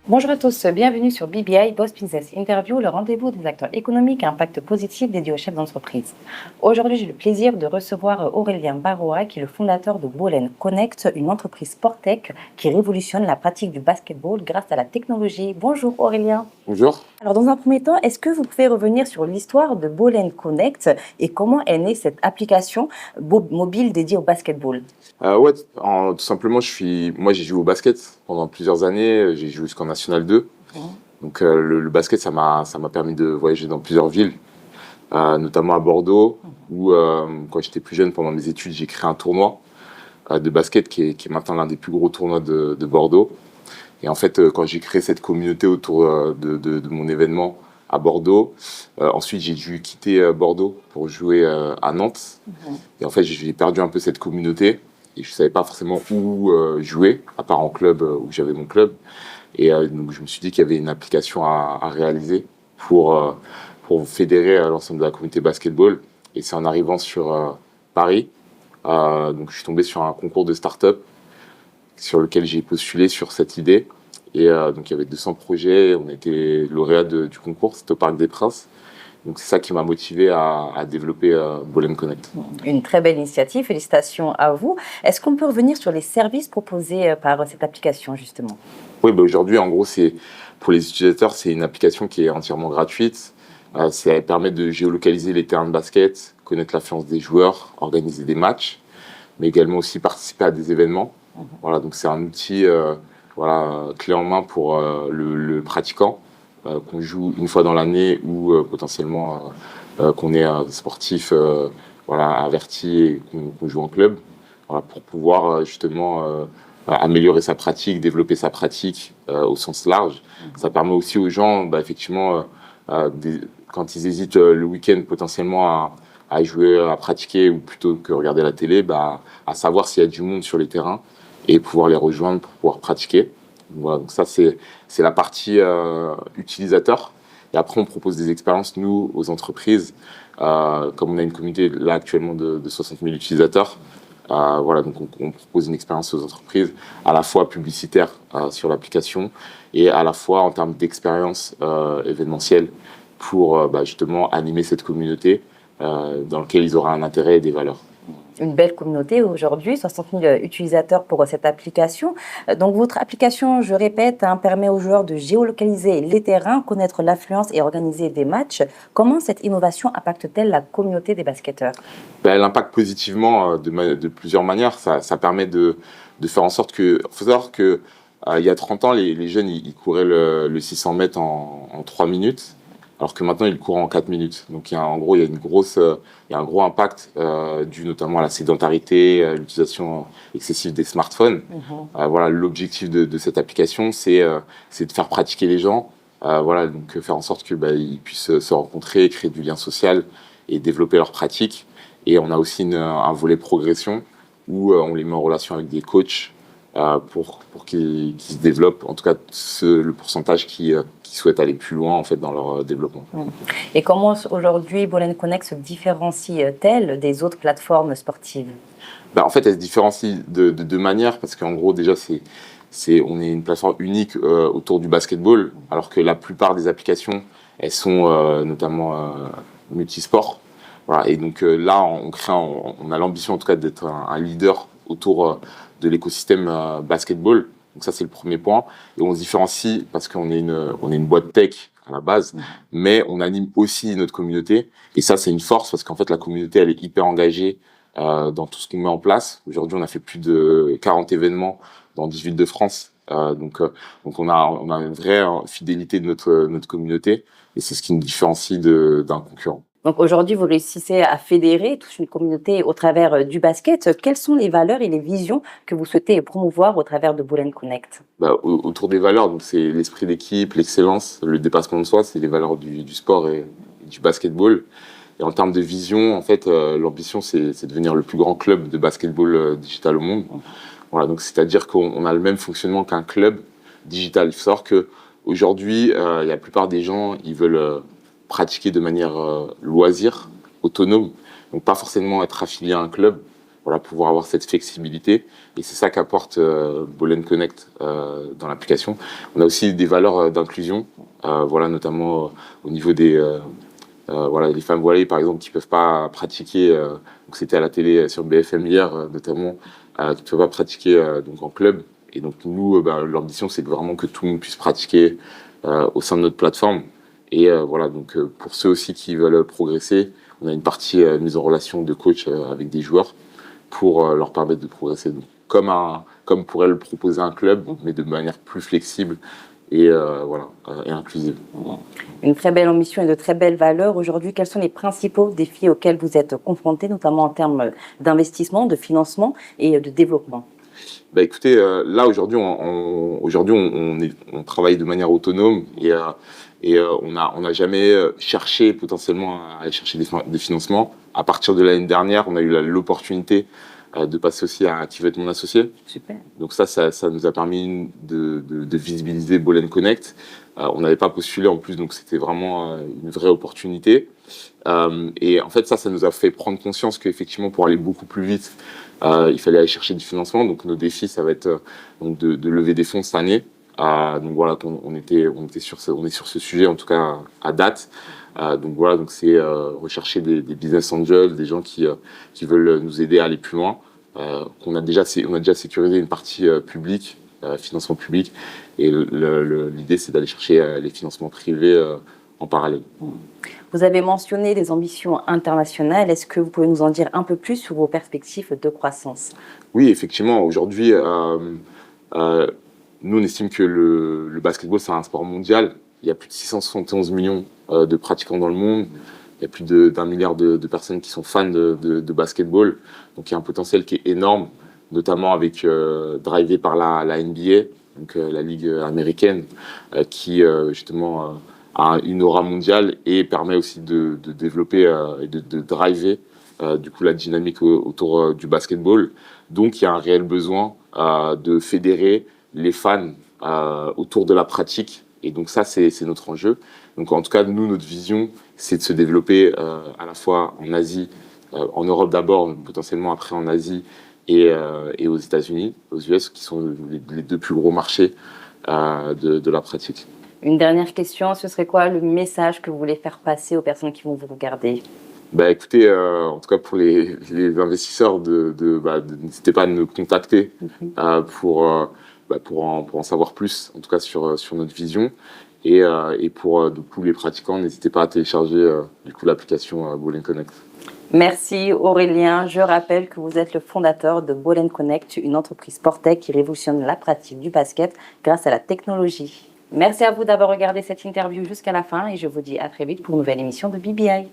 Bonjour à tous, bienvenue sur BBI Boss Business Interview, le rendez-vous des acteurs économiques à impact positif dédié aux chefs d'entreprise. Aujourd'hui, j'ai le plaisir de recevoir Aurélien Barroa, qui est le fondateur de Ball Connect, une entreprise Sportec qui révolutionne la pratique du basketball grâce à la technologie. Bonjour Aurélien. Bonjour. Alors dans un premier temps, est-ce que vous pouvez revenir sur l'histoire de Ball Connect et comment est née cette application mobile dédiée au basketball? Tout simplement, moi j'ai joué au basket pendant plusieurs années. J'ai joué jusqu'en National 2. Donc le basket, ça m'a permis de voyager dans plusieurs villes, notamment à Bordeaux, où quand j'étais plus jeune, pendant mes études, j'ai créé un tournoi de basket qui est maintenant l'un des plus gros tournois de Bordeaux. Et en fait, quand j'ai créé cette communauté autour de mon événement à Bordeaux, ensuite j'ai dû quitter Bordeaux pour jouer à Nantes. Et en fait, j'ai perdu un peu cette communauté. Et je savais pas forcément où jouer, à part en club où j'avais mon club. Et donc je me suis dit qu'il y avait une application à réaliser pour fédérer l'ensemble de la communauté basketball. Et c'est en arrivant sur Paris, donc je suis tombé sur un concours de start-up sur lequel j'ai postulé sur cette idée. Et donc il y avait 200 projets, on était lauréat du concours, c'était au Parc des Princes. Donc c'est ça qui m'a motivé à développer Ball Connect. Une très belle initiative, félicitations à vous. Est-ce qu'on peut revenir sur les services proposés par cette application justement? Oui, aujourd'hui en gros pour les utilisateurs, c'est une application qui est entièrement gratuite. Ça permet de géolocaliser les terrains de basket, connaître l'affluence des joueurs, organiser des matchs, mais également aussi participer à des événements. Voilà, donc c'est un outil clé en main pour le pratiquant. Qu'on joue une fois dans l'année ou potentiellement qu'on est sportif averti et qu'on joue en club, pour pouvoir justement améliorer sa pratique, développer sa pratique au sens large. Ça permet aussi aux gens, effectivement, quand ils hésitent le week-end potentiellement à jouer, à pratiquer ou plutôt que regarder la télé, à savoir s'il y a du monde sur les terrains et pouvoir les rejoindre pour pouvoir pratiquer. Voilà, donc ça c'est la partie utilisateur. Et après on propose des expériences nous aux entreprises, comme on a une communauté là actuellement de 60 000 utilisateurs. Donc on propose une expérience aux entreprises à la fois publicitaire sur l'application et à la fois en termes d'expérience événementielle pour justement animer cette communauté dans laquelle ils auront un intérêt et des valeurs. Une belle communauté aujourd'hui, 60 000 utilisateurs pour cette application. Donc votre application, je répète, permet aux joueurs de géolocaliser les terrains, connaître l'affluence et organiser des matchs. Comment cette innovation impacte-t-elle la communauté des basketteurs? Elle impacte positivement de plusieurs manières. Ça permet de faire en sorte que... Il faut savoir qu'il y a 30 ans, les jeunes ils couraient le 600 mètres en 3 minutes. Alors que maintenant, il court en 4 minutes. Donc, il y a un gros impact dû notamment à la sédentarité, à l'utilisation excessive des smartphones. L'objectif de cette application, c'est de faire pratiquer les gens, donc faire en sorte qu'ils puissent se rencontrer, créer du lien social et développer leur pratique. Et on a aussi un volet progression où on les met en relation avec des coachs pour qu'ils se développent, en tout cas le pourcentage qui souhaitent aller plus loin en fait dans leur développement. Et comment aujourd'hui Ball Connect se différencie-t-elle des autres plateformes sportives? En fait, elle se différencie de deux manières parce qu'en gros déjà on est une plateforme unique autour du basketball, alors que la plupart des applications elles sont notamment multisports. Voilà, et donc là on a l'ambition en tout cas d'être un leader autour de l'écosystème basketball. Donc ça, c'est le premier point. Et on se différencie parce qu'on est une boîte tech à la base, mais on anime aussi notre communauté. Et ça, c'est une force parce qu'en fait, la communauté, elle est hyper engagée dans tout ce qu'on met en place. Aujourd'hui, on a fait plus de 40 événements dans 10 villes de France. Donc on a une vraie fidélité de notre communauté. Et c'est ce qui nous différencie d'un concurrent. Donc aujourd'hui, vous réussissez à fédérer toute une communauté au travers du basket. Quelles sont les valeurs et les visions que vous souhaitez promouvoir au travers de Ball Connect? Autour des valeurs, donc c'est l'esprit d'équipe, l'excellence, le dépassement de soi, c'est les valeurs du sport et du basketball. Et en termes de vision, en fait, l'ambition, c'est de devenir le plus grand club de basketball digital au monde. Voilà, donc c'est-à-dire qu'on a le même fonctionnement qu'un club digital. Il faut savoir qu'aujourd'hui, la plupart des gens, ils veulent pratiquer de manière loisir, autonome, donc pas forcément être affilié à un club. voilà, pouvoir avoir cette flexibilité. Et c'est ça qu'apporte Ball Connect dans l'application. On a aussi des valeurs d'inclusion, voilà, notamment au niveau des voilà, les femmes voilées, par exemple, qui peuvent pas pratiquer. Donc c'était à la télé sur BFM hier, notamment, qui ne peuvent pas pratiquer donc en club. Et donc nous, l'ambition, c'est vraiment que tout le monde puisse pratiquer au sein de notre plateforme. Et voilà, donc pour ceux aussi qui veulent progresser, on a une partie mise en relation de coach avec des joueurs pour leur permettre de progresser. Donc, comme pourrait le proposer un club, mais de manière plus flexible et voilà, et inclusive. Une très belle ambition et de très belles valeurs. Aujourd'hui, quels sont les principaux défis auxquels vous êtes confrontés, notamment en termes d'investissement, de financement et de développement? Bah écoutez, là aujourd'hui, on travaille de manière autonome et on n'a jamais cherché potentiellement à aller chercher des financements. À partir de l'année dernière, on a eu l'opportunité de passer aussi à Qui veut être mon associé. Super. Donc ça nous a permis de visibiliser Ball Connect. On n'avait pas postulé en plus, donc c'était vraiment une vraie opportunité. Et en fait, ça nous a fait prendre conscience qu'effectivement, pour aller beaucoup plus vite, il fallait aller chercher du financement. Donc nos défis, ça va être donc de lever des fonds cette année. Donc voilà, on est sur ce sujet en tout cas à date. Donc voilà, donc c'est rechercher des business angels, des gens qui veulent nous aider à aller plus loin. On a déjà sécurisé une partie publique, financement public, et l'idée c'est d'aller chercher les financements privés en parallèle. Vous avez mentionné des ambitions internationales. Est-ce que vous pouvez nous en dire un peu plus sur vos perspectives de croissance? Oui, effectivement, aujourd'hui, nous on estime que le basketball c'est un sport mondial. Il y a plus de 671 millions de pratiquants dans le monde. Il y a plus d'1 milliard de personnes qui sont fans de basketball. Donc il y a un potentiel qui est énorme, notamment avec drivé par la NBA, donc la ligue américaine, qui justement a une aura mondiale et permet aussi de développer et de driver du coup la dynamique autour du basketball. Donc il y a un réel besoin de fédérer les fans autour de la pratique. Et donc ça, c'est notre enjeu. Donc en tout cas, nous, notre vision, c'est de se développer à la fois en Asie, en Europe d'abord, potentiellement après en Asie et aux États-Unis, aux US, qui sont les deux plus gros marchés de la pratique. Une dernière question, ce serait quoi le message que vous voulez faire passer aux personnes qui vont vous regarder? Bah écoutez, en tout cas pour les investisseurs, n'hésitez pas à nous contacter pour en savoir plus, en tout cas sur notre vision. Et pour du coup, les pratiquants, n'hésitez pas à télécharger du coup, l'application Ball Connect. Merci Aurélien. Je rappelle que vous êtes le fondateur de Ball Connect, une entreprise Sportec qui révolutionne la pratique du basket grâce à la technologie. Merci à vous d'avoir regardé cette interview jusqu'à la fin et je vous dis à très vite pour une nouvelle émission de BBI.